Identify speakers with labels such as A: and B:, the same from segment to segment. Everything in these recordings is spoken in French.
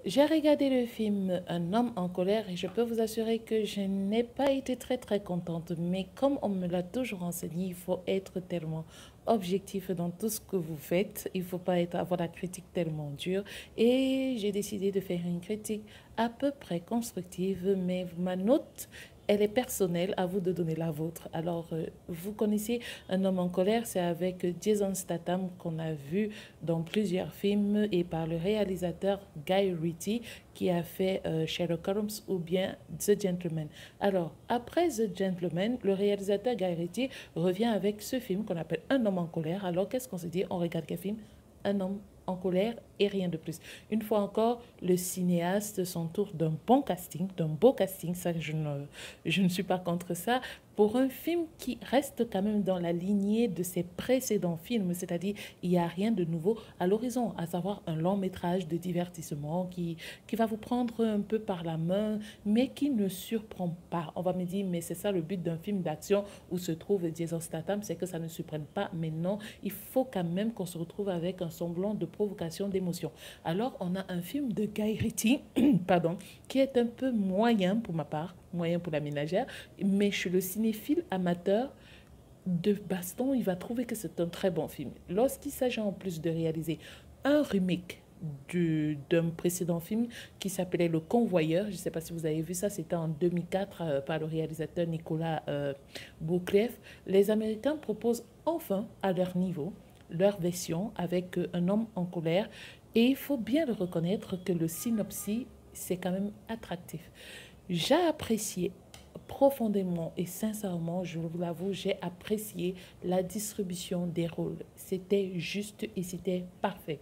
A: J'ai regardé le film Un homme en colère et je peux vous assurer que je n'ai pas été très contente. Mais comme on me l'a toujours enseigné, il faut être tellement objectif dans tout ce que vous faites. Il ne faut pas avoir la critique tellement dure. Et j'ai décidé de faire une critique à peu près constructive, mais ma note, elle est personnelle, à vous de donner la vôtre. Alors, vous connaissez Un homme en colère, c'est avec Jason Statham qu'on a vu dans plusieurs films et par le réalisateur Guy Ritchie qui a fait Sherlock Holmes ou bien The Gentleman. Alors, après The Gentleman, le réalisateur Guy Ritchie revient avec ce film qu'on appelle Un homme en colère. Alors, qu'est-ce qu'on se dit? On regarde quel film? Un homme en colère et rien de plus. Une fois encore, le cinéaste s'entoure d'un bon casting, d'un beau casting, ça je ne suis pas contre ça, pour un film qui reste quand même dans la lignée de ses précédents films, c'est-à-dire il n'y a rien de nouveau à l'horizon, à savoir un long métrage de divertissement qui va vous prendre un peu par la main, mais qui ne surprend pas. On va me dire, mais c'est ça le but d'un film d'action où se trouve Jason Statham, c'est que ça ne surprenne pas, mais non, il faut quand même qu'on se retrouve avec un semblant de provocation d'émotion. Alors, on a un film de Guy Ritchie, pardon, qui est un peu moyen pour ma part, moyen pour la ménagère, mais chez le cinéphile amateur de baston, il va trouver que c'est un très bon film. Lorsqu'il s'agit en plus de réaliser un remake d'un précédent film qui s'appelait Le Convoyeur. Je ne sais pas si vous avez vu ça, c'était en 2004 par le réalisateur Nicolas Boucleff. Les Américains proposent enfin à leur niveau leur version avec un homme en colère et il faut bien le reconnaître que le synopsis, c'est quand même attractif. J'ai apprécié profondément et sincèrement, je vous l'avoue, j'ai apprécié la distribution des rôles. C'était juste et c'était parfait.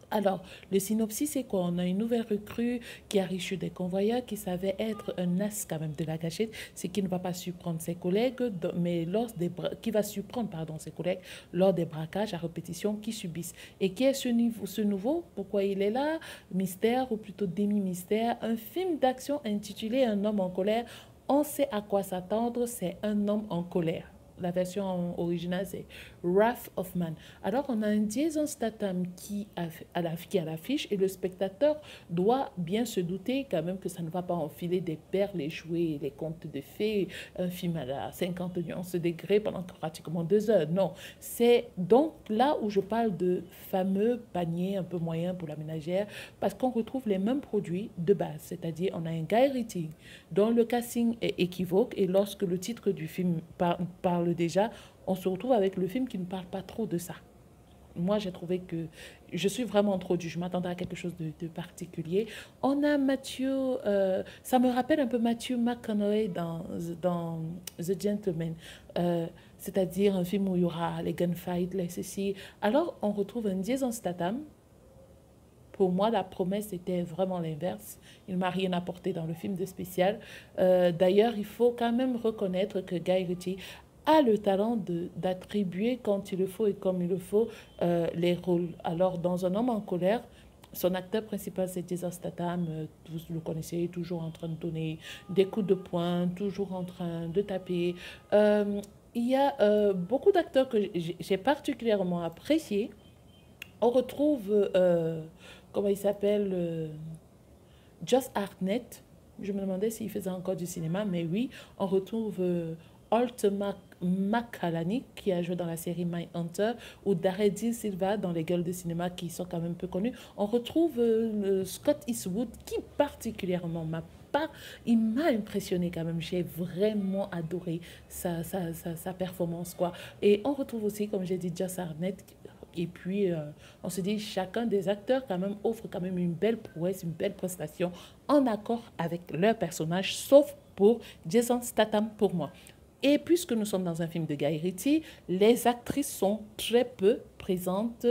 A: Alors, le synopsis, c'est quoi? On a une nouvelle recrue qui arrive chez des convoyeurs qui savait être un as quand même de la gâchette, ce qui ne va pas surprendre ses collègues, mais qui va surprendre pardon, ses collègues lors des braquages à répétition qu'ils subissent. Et qui est ce nouveau? Pourquoi il est là? Mystère ou plutôt demi-mystère. Un film d'action intitulé Un homme en colère. On sait à quoi s'attendre, c'est un homme en colère. La version originale, c'est Wrath of Man. Alors, on a un Jason Statham qui a l'affiche et le spectateur doit bien se douter quand même que ça ne va pas enfiler des perles et jouer les contes de fées, un film à la 50 nuances degrés pendant pratiquement 2 heures. Non, c'est donc là où je parle de fameux panier un peu moyen pour la ménagère parce qu'on retrouve les mêmes produits de base, c'est-à-dire on a un Guy Ritchie dont le casting est équivoque et lorsque le titre du film parle déjà, on se retrouve avec le film qui ne parle pas trop de ça. Moi, j'ai trouvé que je suis vraiment trop due. Je m'attendais à quelque chose de particulier. On a Matthew, ça me rappelle un peu Matthew McConaughey dans The Gentleman, c'est-à-dire un film où il y aura les gunfights, les ceci. Alors, on retrouve un Jason Statham. Pour moi, la promesse était vraiment l'inverse. Il ne m'a rien apporté dans le film de spécial. D'ailleurs, il faut quand même reconnaître que Guy Ritchie a le talent d'attribuer quand il le faut et comme il le faut les rôles. Alors, dans Un homme en colère, son acteur principal, c'est Jason Statham. Vous le connaissez, toujours en train de donner des coups de poing, toujours en train de taper. Euh, il y a beaucoup d'acteurs que j'ai particulièrement appréciés. On retrouve, comment il s'appelle, Josh Hartnett. Je me demandais s'il faisait encore du cinéma, mais oui, on retrouve Holt McCallany qui a joué dans la série Mindhunter ou Daredevil Silva dans les gueules de cinéma qui sont quand même peu connues. On retrouve Scott Eastwood qui particulièrement m'a pas, il m'a impressionné quand même. J'ai vraiment adoré sa performance quoi. Et on retrouve aussi, comme j'ai dit, Josh Hartnett. Et puis, on se dit, chacun des acteurs quand même offre quand même une belle prouesse, une belle prestation en accord avec leur personnage, sauf pour Jason Statham pour moi. Et puisque nous sommes dans un film de Guy Ritchie, les actrices sont très peu présentes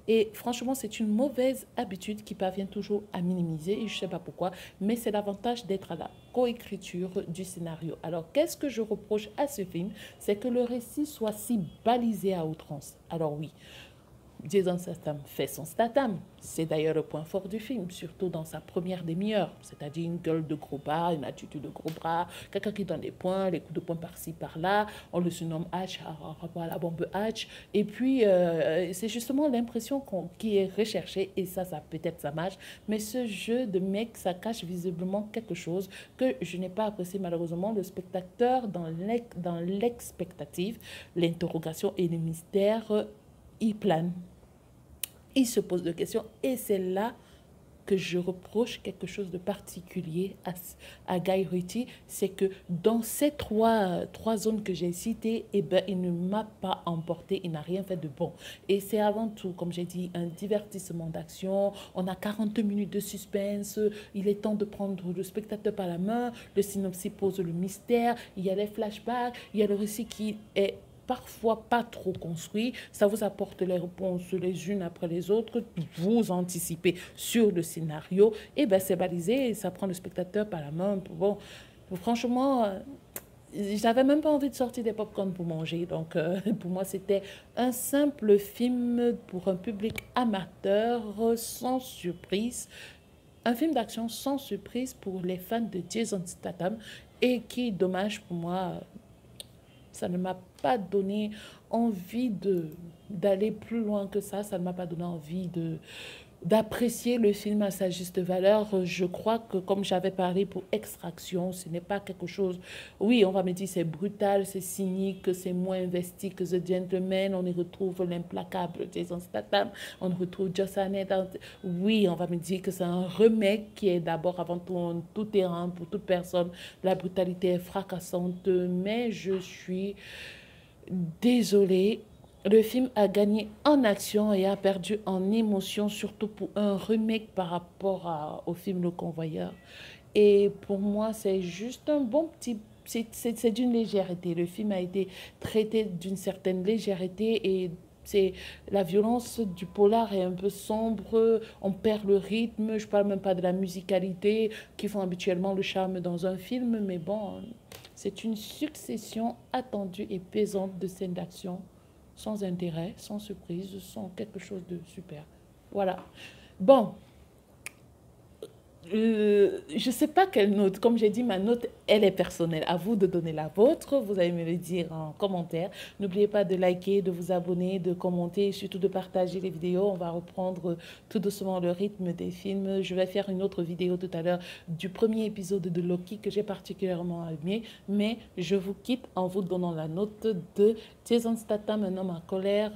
A: et franchement, c'est une mauvaise habitude qui parvient toujours à minimiser et je ne sais pas pourquoi, mais c'est l'avantage d'être à la coécriture du scénario. Alors, qu'est-ce que je reproche à ce film? C'est que le récit soit si balisé à outrance. Alors oui, Jason Statham fait son Statham. C'est d'ailleurs le point fort du film, surtout dans sa première demi-heure. C'est-à-dire une gueule de gros bras, une attitude de gros bras, quelqu'un qui donne des points, les coups de poing par-ci, par-là. On le surnomme Hatch, en rapport à la bombe Hatch. Et puis, c'est justement l'impression qui est recherchée, et ça peut-être ça marche. Mais ce jeu de mec, ça cache visiblement quelque chose que je n'ai pas apprécié malheureusement. Le spectateur, dans l'expectative, l'interrogation et le mystère, il plane. Il se pose des questions et c'est là que je reproche quelque chose de particulier à Guy Ritchie, c'est que dans ces trois zones que j'ai citées, eh ben, il ne m'a pas emporté, il n'a rien fait de bon. Et c'est avant tout, comme j'ai dit, un divertissement d'action. On a 40 minutes de suspense, il est temps de prendre le spectateur par la main, le synopsis pose le mystère, il y a les flashbacks, il y a le récit qui est parfois pas trop construit, ça vous apporte les réponses les unes après les autres, vous anticipez sur le scénario, et ben c'est balisé, ça prend le spectateur par la main. Bon, franchement, j'avais même pas envie de sortir des pop-corn pour manger, donc pour moi c'était un simple film pour un public amateur, sans surprise, un film d'action sans surprise pour les fans de Jason Statham, et qui, dommage pour moi, ça ne m'a pas donné envie d'aller plus loin que ça ne m'a pas donné envie d'apprécier le film à sa juste valeur. Je crois que, comme j'avais parlé pour Extraction, ce n'est pas quelque chose... Oui, on va me dire c'est brutal, c'est cynique, c'est moins investi que The Gentleman. On y retrouve l'implacable Jason Statham, on y retrouve Joss Hartnett. Oui, on va me dire que c'est un remake qui est d'abord avant tout en tout terrain pour toute personne. La brutalité est fracassante, mais je suis désolée. Le film a gagné en action et a perdu en émotion, surtout pour un remake par rapport au film Le Convoyeur. Et pour moi, c'est juste un bon petit... C'est d'une légèreté. Le film a été traité d'une certaine légèreté et c'est la violence du polar est un peu sombre, on perd le rythme, je parle même pas de la musicalité qui font habituellement le charme dans un film, mais bon, c'est une succession attendue et pesante de scènes d'action sans intérêt, sans surprise, sans quelque chose de super. Voilà. Bon, je ne sais pas quelle note. Comme j'ai dit, ma note, elle est personnelle. À vous de donner la vôtre. Vous allez me le dire en commentaire. N'oubliez pas de liker, de vous abonner, de commenter et surtout de partager les vidéos. On va reprendre tout doucement le rythme des films. Je vais faire une autre vidéo tout à l'heure du premier épisode de Loki que j'ai particulièrement aimé. Mais je vous quitte en vous donnant la note de Jason Statham, un homme en colère.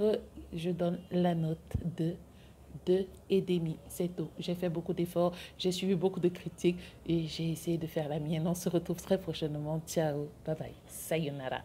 A: Je donne la note de 2,5. C'est tout. J'ai fait beaucoup d'efforts, j'ai suivi beaucoup de critiques et j'ai essayé de faire la mienne. On se retrouve très prochainement. Ciao, bye bye, sayonara.